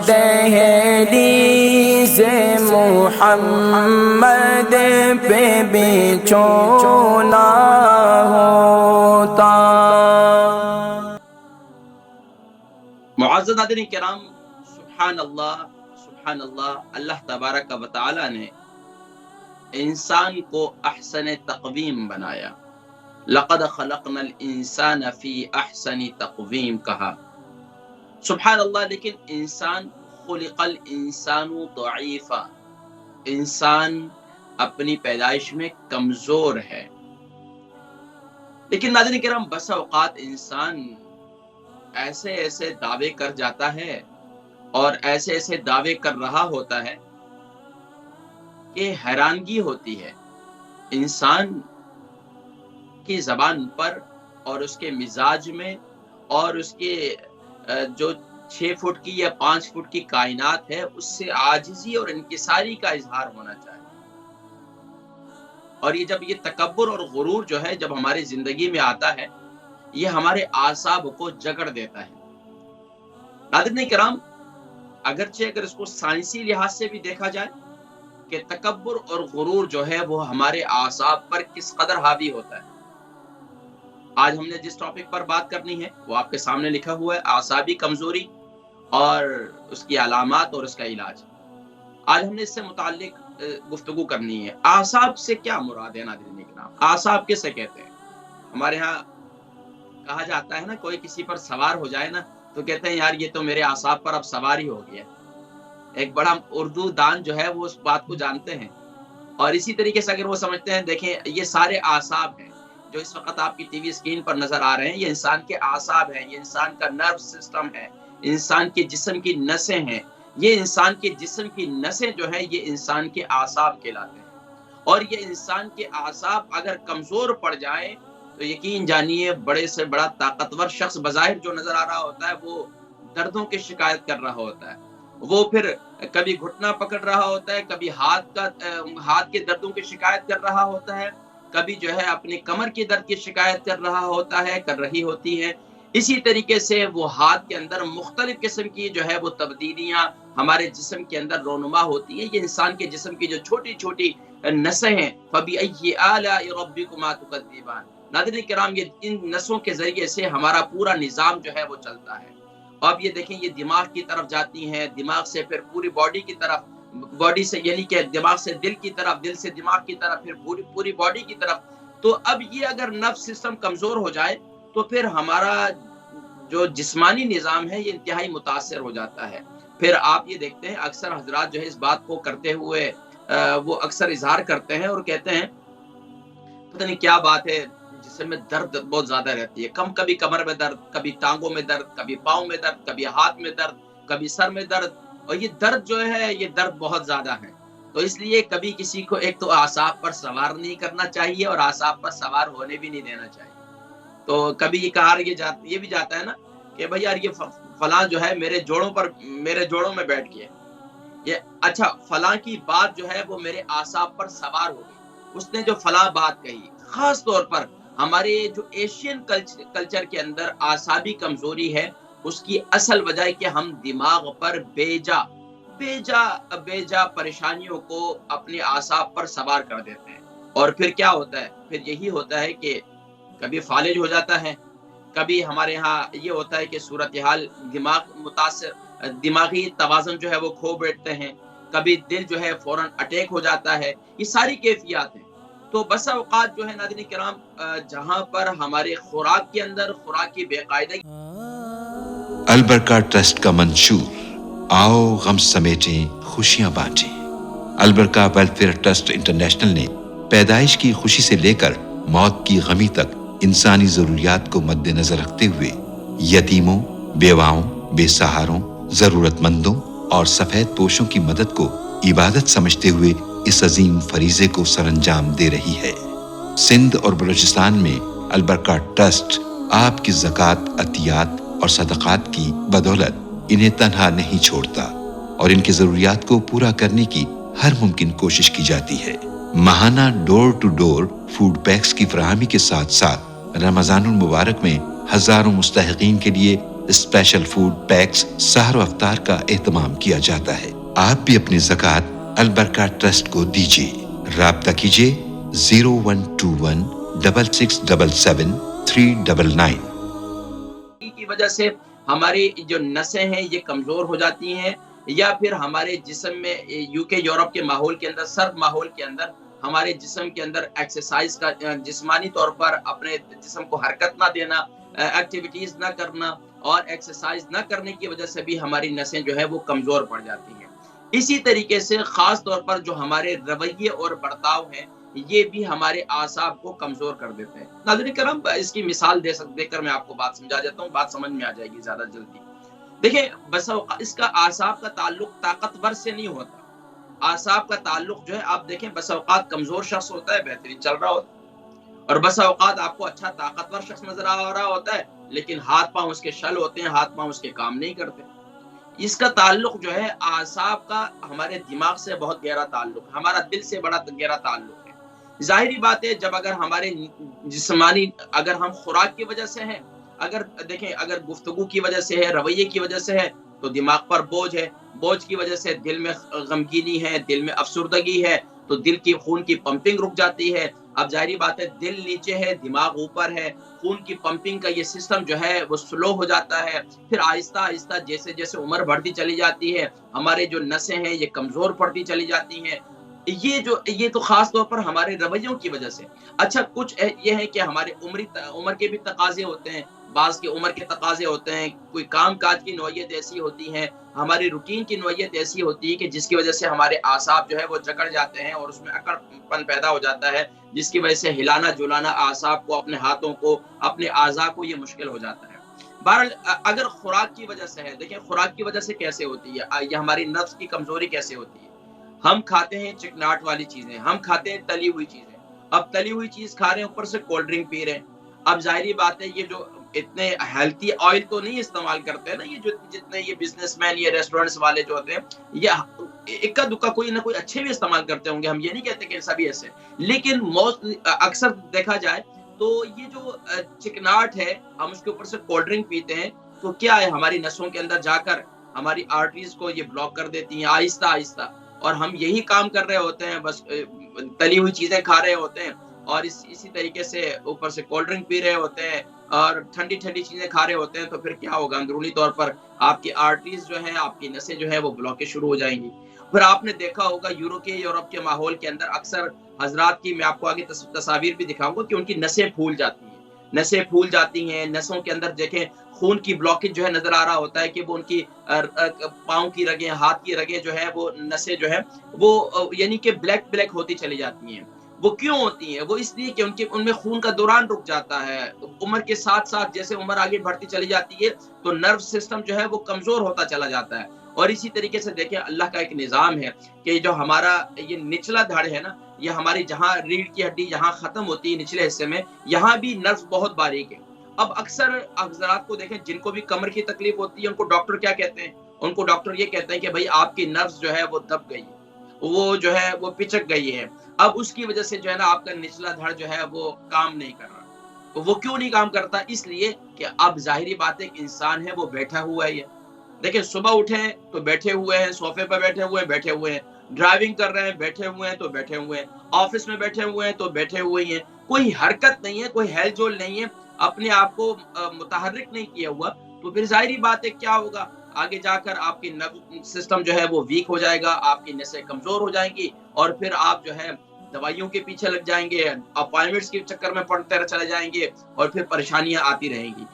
دہلیز محمد پہ بچھونا ہوتا۔ معزز ناظرین کرام، سبحان اللہ، اللہ تبارک و تعالی نے انسان کو احسن تقویم بنایا۔ لقد خلقنا الانسان فی احسن تقویم کہا، سبحان اللہ۔ لیکن انسان خلق الانسان ضعیفا، انسان اپنی پیدائش میں کمزور ہے۔ لیکن ناظرین کرام، بس اوقات انسان ایسے دعوے کر جاتا ہے اور ایسے دعوے کر رہا ہوتا ہے کہ حیرانگی ہوتی ہے انسان کی زبان پر اور اس کے مزاج میں اور اس کے جو 6 فٹ کی یا 5 فٹ کی کائنات ہے اس سے عاجزی اور انکساری کا اظہار ہونا چاہیے۔ اور یہ جب یہ تکبر اور غرور جو ہے جب ہماری زندگی میں آتا ہے، یہ ہمارے اعصاب کو جکڑ دیتا ہے۔ ناظرین کرام، اگرچہ اگر اس کو سائنسی لحاظ سے بھی دیکھا جائے کہ تکبر اور غرور جو ہے وہ ہمارے اعصاب پر کس قدر حاوی ہوتا ہے۔ آج ہم نے جس ٹاپک پر بات کرنی ہے وہ آپ کے سامنے لکھا ہوا ہے، اعصابی کمزوری اور اس کی علامات اور اس کا علاج۔ آج ہم نے اس سے متعلق گفتگو کرنی ہے۔ اعصاب سے کیا مراد ہے ناظرین کرام؟ اعصاب کسے کہتے ہیں؟ ہمارے ہاں کہا جاتا ہے نا، کوئی کسی پر سوار ہو جائے نا تو کہتے ہیں یار یہ تو میرے اعصاب پر اب سوار ہی ہو گیا۔ ایک بڑا اردو دان جو ہے وہ اس بات کو جانتے ہیں، اور اسی طریقے سے اگر وہ سمجھتے ہیں، دیکھیں یہ سارے اعصاب ہیں جو اس وقت آپ کی ٹی وی اسکرین پر نظر آ رہے ہیں، یہ انسان کے اعصاب ہیں، یہ انسان کا نرو سسٹم ہے، انسان کے جسم کی نسیں ہیں، یہ انسان کے جسم کی نسیں جو ہیں یہ انسان کے اعصاب کہلاتے ہیں۔ اور یہ انسان کے اعصاب اگر کمزور پڑ جائیں تو یقین جانیے بڑے سے بڑا طاقتور شخص بظاہر جو نظر آ رہا ہوتا ہے وہ دردوں کی شکایت کر رہا ہوتا ہے، وہ پھر کبھی گھٹنا پکڑ رہا ہوتا ہے، کبھی ہاتھ کے دردوں کی شکایت کر رہا ہوتا ہے، کبھی جو ہے اپنی کمر کی درد کی شکایت کر رہی ہوتی ہے۔ اسی طریقے سے وہ ہاتھ کے اندر مختلف قسم کی جو ہے وہ تبدیلیاں ہمارے جسم کے اندر رونما ہوتی ہیں۔ یہ انسان کے جسم کی جو چھوٹی چھوٹی نسیں ہیں، فَبِأَيِّ آلَاءِ رَبِّكُمَا تُكَذِّبَانِ۔ ناظرین کرام، یہ ان نسوں کے ذریعے سے ہمارا پورا نظام جو ہے وہ چلتا ہے۔ اب یہ دیکھیں، یہ دماغ کی طرف جاتی ہیں، دماغ سے پھر پوری باڈی کی طرف، باڈی سے یعنی کہ دماغ سے دل کی طرف، دل سے دماغ کی طرف، پھر پوری باڈی کی طرف۔ تو اب یہ اگر نرو سسٹم کمزور ہو جائے تو پھر ہمارا جو جسمانی نظام ہے یہ انتہائی متاثر ہو جاتا ہے۔ پھر آپ یہ دیکھتے ہیں اکثر حضرات جو ہے اس بات کو کرتے ہوئے وہ اکثر اظہار کرتے ہیں اور کہتے ہیں پتہ نہیں کیا بات ہے، جسم میں درد بہت زیادہ رہتی ہے، کبھی کمر میں درد، کبھی ٹانگوں میں درد، کبھی پاؤں میں درد، کبھی ہاتھ میں درد، کبھی سر میں درد، اور یہ درد جو ہے یہ درد بہت زیادہ ہے۔ تو اس لیے کبھی کسی کو ایک تو اعصاب پر سوار نہیں کرنا چاہیے اور اعصاب پر سوار ہونے بھی نہیں دینا چاہیے۔ تو کبھی یہ کہا یہ بھی جاتا ہے نا کہ بھائی یار یہ فلاں جو ہے میرے جوڑوں میں بیٹھ گیا، یہ اچھا فلاں کی بات جو ہے وہ میرے اعصاب پر سوار ہو گئی، اس نے جو فلاں بات کہی۔ خاص طور پر ہمارے جو ایشین کلچر کے اندر اعصابی کمزوری ہے، اس کی اصل وجہ ہے کہ ہم دماغ پر بیجا پریشانیوں کو اپنے اعصاب پر سوار کر دیتے ہیں۔ اور پھر کیا ہوتا ہے؟ پھر یہی ہوتا ہے کہ کبھی فالج ہو جاتا ہے، کبھی ہمارے ہاں یہ ہوتا ہے کہ صورتحال دماغی توازن جو ہے وہ کھو بیٹھتے ہیں، کبھی دل جو ہے فوراً اٹیک ہو جاتا ہے۔ یہ ساری کیفیات ہیں۔ تو بس اوقات جو ہے ناظرین کرام، جہاں پر ہمارے خوراک کے اندر خوراک کی بے قاعدگی۔ البرکہ ٹرسٹ کا منشور، آؤ غم سمیٹیں خوشیاں بانٹیں۔ البرکہ ویلفیئر ٹرسٹ انٹرنیشنل نے پیدائش کی خوشی سے لے کر موت کی غمی تک انسانی ضروریات کو مد نظر رکھتے ہوئے یتیموں، بیواؤں، بے سہاروں، ضرورت مندوں اور سفید پوشوں کی مدد کو عبادت سمجھتے ہوئے اس عظیم فریضے کو سر انجام دے رہی ہے۔ سندھ اور بلوچستان میں البرکہ ٹرسٹ آپ کی زکوٰۃ، عطیات اور صدقات کی بدولت انہیں تنہا نہیں چھوڑتا اور ان کی ضروریات کو پورا کرنے کی ہر ممکن کوشش کی جاتی ہے۔ ماہانہ ڈور ٹو ڈور فوڈ پیکس کی فراہمی کے ساتھ ساتھ رمضان المبارک میں ہزاروں مستحقین کے لیے स्पेशल फूड पैक्स सहर अफ्तार का एहतमाम किया जाता है। आप भी अपनी ज़कात अलबरका ट्रस्ट को दीजिए। राब्ता कीजिए 01216677 की वजह से हमारी जो नसें हैं ये कमजोर हो जाती हैं, या फिर हमारे जिस्म में यूके यूरोप के माहौल के अंदर, सर्द माहौल के अंदर हमारे जिस्म के अंदर एक्सरसाइज का, जिस्मानी तौर पर अपने जिस्म को हरकत ना देना, एक्टिविटीज ना करना और एक्सरसाइज ना करने की वजह से भी हमारी नसें जो है वो कमजोर पड़ जाती हैं। इसी तरीके से खास तौर पर जो हमारे रवैये और बर्ताव हैं ये भी हमारे आसाब को कमजोर कर देते हैं। नाज़रीन करम, इसकी मिसाल देकर मैं आपको बात समझा देता हूँ, बात समझ में आ जाएगी ज्यादा जल्दी। देखिए, बस इसका आसाब का ताल्लुक ताकतवर से नहीं होता। आसाब का ताल्लुक जो है, आप देखें, बस औकात कमजोर शख्स होता है, बेहतरीन चल रहा होता है, और बस औकात आपको अच्छा ताकतवर शख्स नजर आ रहा होता है, लेकिन हाथ पांव उसके शल होते हैं, हाथ पांव उसके काम नहीं करते। इसका ताल्लुक जो है आसाब का हमारे दिमाग से बहुत गहरा ताल्लुक, हमारा दिल से बड़ा गहरा ताल्लुक है। जाहिरी बात है, जब अगर हमारे जिस्मानी, अगर हम खुराक की वजह से हैं, अगर देखें, अगर गुफ्तगू की वजह से है, रवैये की वजह से है, तो दिमाग पर बोझ है, बोझ की वजह से दिल में गमगीनी है, दिल में अफसुर्दगी है, तो दिल की खून की पंपिंग रुक जाती है। अब जाहिर बात है, दिल नीचे है, दिमाग ऊपर है, खून की पंपिंग का ये सिस्टम जो है वो स्लो हो जाता है। फिर आहिस्ता आहिस्ता जैसे जैसे उम्र बढ़ती चली जाती है, हमारे जो नसें हैं ये कमजोर पड़ती चली जाती हैं। ये तो खास तौर पर हमारे रवैयों की वजह से। अच्छा, कुछ ये है कि हमारे उम्र के भी तकाजे होते हैं, बाज़ के उम्र के तकाजे होते हैं, कोई काम काज की नौयत ऐसी होती है, हमारी रूटीन की नौयत ऐसी होती है कि जिसकी वजह से हमारे आसाब जो है वो जकड़ जाते हैं और उसमें अकड़पन पैदा हो जाता है, जिसकी वजह से हिलाना जुलाना आसाब को, अपने हाथों को, अपने आज़ा को ये मुश्किल हो जाता है। बहरहाल, अगर खुराक की वजह से है, देखिए खुराक की वजह से कैसे होती है, ये हमारी नफ्स की कमजोरी कैसे होती है। हम खाते हैं चिकनाट वाली चीजें, हम खाते हैं तली हुई चीजें। अब तली हुई चीज खा रहे हैं, ऊपर से कोल्ड ड्रिंक पी रहे हैं। अब जाहिर बात है, ये जो इतने हेल्थी ऑयल तो नहीं इस्तेमाल करते हैं ना, ये जो जितने ये बिजनेसमैन, ये रेस्टोरेंट्स वाले जो होते हैं, ये इक्का दुक्का कोई ना कोई अच्छे भी इस्तेमाल करते होंगे, हम ये नहीं कहते कि सभी ऐसे, लेकिन अक्सर देखा जाए तो ये जो चिकनाट है, हम उसके ऊपर से कोल्ड ड्रिंक पीते हैं, तो क्या है, हमारी नसों के अंदर जाकर हमारी आर्टरीज को ये ब्लॉक कर देती हैं आहिस्ता आहिस्ता, और हम यही काम कर रहे होते हैं, बस तली हुई चीजें खा रहे होते हैं और इसी तरीके से ऊपर से कोल्ड ड्रिंक पी रहे होते हैं और ठंडी ठंडी चीजें खा रहे होते हैं। तो फिर क्या होगा, अंदरूनी तौर पर आपकी आर्टरीज जो है, आपकी नसें जो है वो ब्लॉकेज शुरू हो जाएंगी। फिर आपने देखा होगा यूरोप के माहौल के अंदर अक्सर हजरात की, मैं आपको आगे तस्वीर भी दिखाऊंगा कि उनकी नसें फूल जाती हैं, नसें फूल जाती हैं, नसों के अंदर देखें खून की ब्लॉकेज जो है नजर आ रहा होता है कि वो उनकी पाँव की रगें, हाथ की रगें जो है, वो नसें जो है वो यानी कि ब्लैक होती चली जाती हैं। वो क्यों होती हैं? वो इसलिए कि उनमें खून का दौरान रुक जाता है। उम्र के साथ साथ जैसे उम्र आगे बढ़ती चली जाती है तो नर्व सिस्टम जो है वो कमजोर होता चला जाता है। और इसी तरीके से देखिए, अल्लाह का एक निज़ाम है कि जो हमारा ये निचला धड़ है ना, ये हमारी जहाँ रीढ़ की हड्डी यहाँ खत्म होती है निचले हिस्से में, यहाँ भी नर्व बहुत बारीक है। अब अक्सर हज़रात को देखें जिनको भी कमर की तकलीफ होती है, उनको डॉक्टर क्या कहते हैं? उनको डॉक्टर ये कहते हैं कि भाई आपकी नर्व्स जो है वो दब गई है, वो जो है वो पिचक गई है। अब उसकी वजह से जो है ना आपका निचला धड़ जो है वो काम नहीं कर रहा। तो वो क्यों नहीं काम करता? इसलिए कि अब जाहिरी बात है, इंसान है वो बैठा हुआ है। देखिए, सुबह उठे तो बैठे हुए हैं, सोफे पर बैठे हुए हैं, ड्राइविंग कर रहे हैं बैठे हुए हैं तो बैठे हुए हैं, ऑफिस में बैठे हुए हैं तो बैठे हुए हैं, कोई हरकत नहीं है, कोई हेल जोल नहीं है, अपने आप को मुतहर्रिक नहीं किया हुआ। तो फिर जाहिरी बात है क्या होगा, आगे जाकर आपकी नर्व सिस्टम जो है वो वीक हो जाएगा, आपकी नसें कमजोर हो जाएंगी और फिर आप जो है दवाइयों के पीछे लग जाएंगे, अपॉइंटमेंट्स के चक्कर में पड़ते चले जाएंगे और फिर परेशानियां आती रहेंगी।